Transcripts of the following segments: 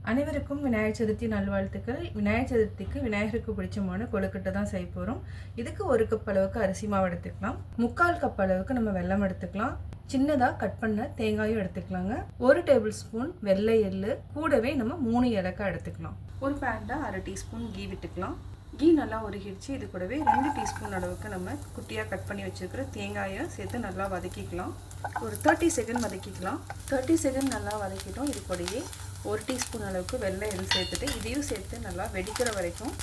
அனைவருக்கும் விநாயகர் சதுர்த்தி நல்வாழ்த்துக்கள். விநாயகர் சதுர்த்திக்கு விநாயகருக்கு பிடிச்சமான கொழுக்கட்டை தான் செய்ய போகிறோம். இதுக்கு 1 கப் அளவுக்கு அரிசி மாவு எடுத்துக்கலாம். 3/4 கப் அளவுக்கு நம்ம வெல்லம் எடுத்துக்கலாம். சின்னதாக கட் பண்ண தேங்காயும் எடுத்துக்கலாங்க. 1 டேபிள் ஸ்பூன் வெள்ளை எள்ளு, கூடவே நம்ம 3 ஏலக்காய் எடுத்துக்கலாம். ஒரு பேனில் 1/2 டீஸ்பூன் கீ விட்டுக்கலாம். கீ நல்லா உருகிடுச்சு. இது கூடவே 2 டீஸ்பூன் அளவுக்கு நம்ம குட்டியாக கட் பண்ணி வச்சுருக்கிற தேங்காயை சேர்த்து நல்லா வதக்கிக்கலாம். ஒரு 30 செகண்ட் வதக்கிக்கலாம். 30 செகண்ட் நல்லா வதக்கிட்டோம். இது கூடயே 1 டீஸ்பூன் அளவுக்கு வெள்ளை எள் சேர்த்துட்டு இதையும் சேர்த்து நல்லா வெடிக்கிற வரைக்கும்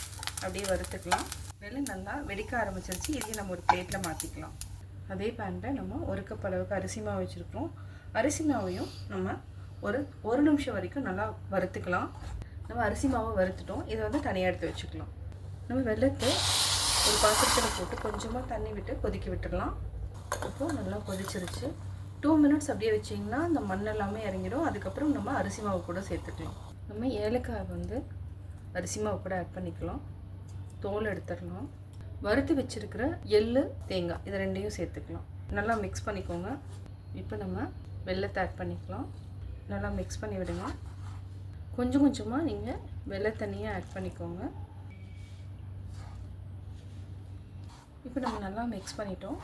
அப்படியே வறுத்துக்கலாம். வெள்ளம் நல்லா வெடிக்க ஆரம்பிச்சிருச்சு. இதையும் நம்ம ஒரு பிளேட்டில் மாற்றிக்கலாம். அதே பேனில் நம்ம 1 கப் அளவுக்கு அரிசி மாவு வச்சுருக்கோம். அரிசி மாவையும் நம்ம ஒரு நிமிஷம் வரைக்கும் நல்லா வறுத்துக்கலாம். நம்ம அரிசி மாவை வறுத்துட்டோம். இதை வந்து தனியாக எடுத்து வச்சுக்கலாம். நம்ம வெள்ளத்தை ஒரு பாத்திரத்தில் போட்டு கொஞ்சமாக தண்ணி விட்டு கொதிக்க விட்டுடலாம். இப்போது நல்லா கொதிச்சிருச்சு. 2 மினிட்ஸ் அப்படியே வச்சிங்கன்னா அந்த மண் எல்லாமே இறங்கிடும். அதுக்கப்புறம் நம்ம அரிசி மாவு கூட சேர்த்துக்கலாம். நம்ம ஏலக்காய் வந்து அரிசி மாவு கூட ஆட் பண்ணிக்கலாம். தோல் எடுத்துடலாம். வறுத்து வச்சுருக்கிற எள்ளு, தேங்காய் இதை 2ஐயும் சேர்த்துக்கலாம். நல்லா மிக்ஸ் பண்ணிக்கோங்க. இப்போ நம்ம வெல்லத்தை ஆட் பண்ணிக்கலாம். நல்லா மிக்ஸ் பண்ணி விடுங்க. கொஞ்சம் கொஞ்சமாக நீங்கள் வெள்ளை தண்ணியை ஆட் பண்ணிக்கோங்க. இப்போ நம்ம நல்லா மிக்ஸ் பண்ணிட்டோம்.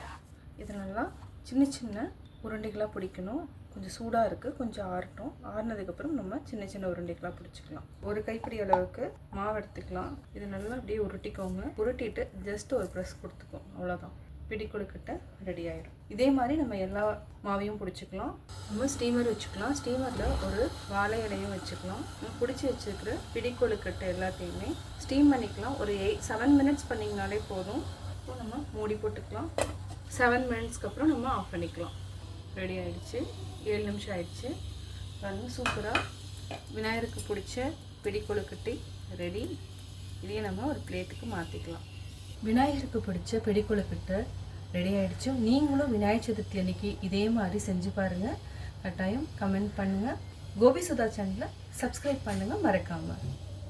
இதை நல்லா சின்ன சின்ன உருண்டைகளாக பிடிக்கணும். கொஞ்சம் சூடாக இருக்குது, கொஞ்சம் ஆறட்டும். ஆறினதுக்கப்புறம் நம்ம சின்ன சின்ன உருண்டைகளாக பிடிச்சிக்கலாம். ஒரு கைப்பிடி அளவுக்கு மாவு எடுத்துக்கலாம். இது நல்லா அப்படியே உருட்டிக்கோங்க. உருட்டிட்டு ஜஸ்ட் ஒரு ப்ரெஸ் கொடுத்துக்கோங்க. அவ்வளோதான், பிடி கொழுக்கட்டை ரெடி ஆகிடும். இதே மாதிரி நம்ம எல்லா மாவையும் பிடிச்சிக்கலாம். நம்ம ஸ்டீமர் வச்சுக்கலாம். ஸ்டீமரில் ஒரு வாழை இலையும் வச்சுக்கலாம். நம்ம பிடிச்சி வச்சுருக்கிற பிடி கொழுக்கட்டை எல்லாத்தையுமே ஸ்டீம் பண்ணிக்கலாம். ஒரு 7 மினிட்ஸ் பண்ணிங்கனாலே போதும். இப்போ நம்ம மூடி போட்டுக்கலாம். 7 மினிட்ஸ்க்கு அப்புறம் நம்ம ஆஃப் பண்ணிக்கலாம். ரெடி ஆகிடுச்சு. 7 நிமிஷம் ஆயிடுச்சு. பாருங்க, சூப்பராக விநாயகருக்கு பிடிச்ச பிடி கொழுக்கட்டை ரெடி. இதையே நம்ம ஒரு பிளேட்டுக்கு மாற்றிக்கலாம். விநாயகருக்கு பிடிச்ச பிடி கொழுக்கட்டை ரெடி ஆகிடுச்சு. நீங்களும் விநாயகர் சதுர்த்தி அன்னைக்கு இதே மாதிரி செஞ்சு பாருங்கள். கட்டாயம் கமெண்ட் பண்ணுங்கள். கோபி சுதா சேனலை சப்ஸ்கிரைப் பண்ணுங்கள் மறக்காமல்.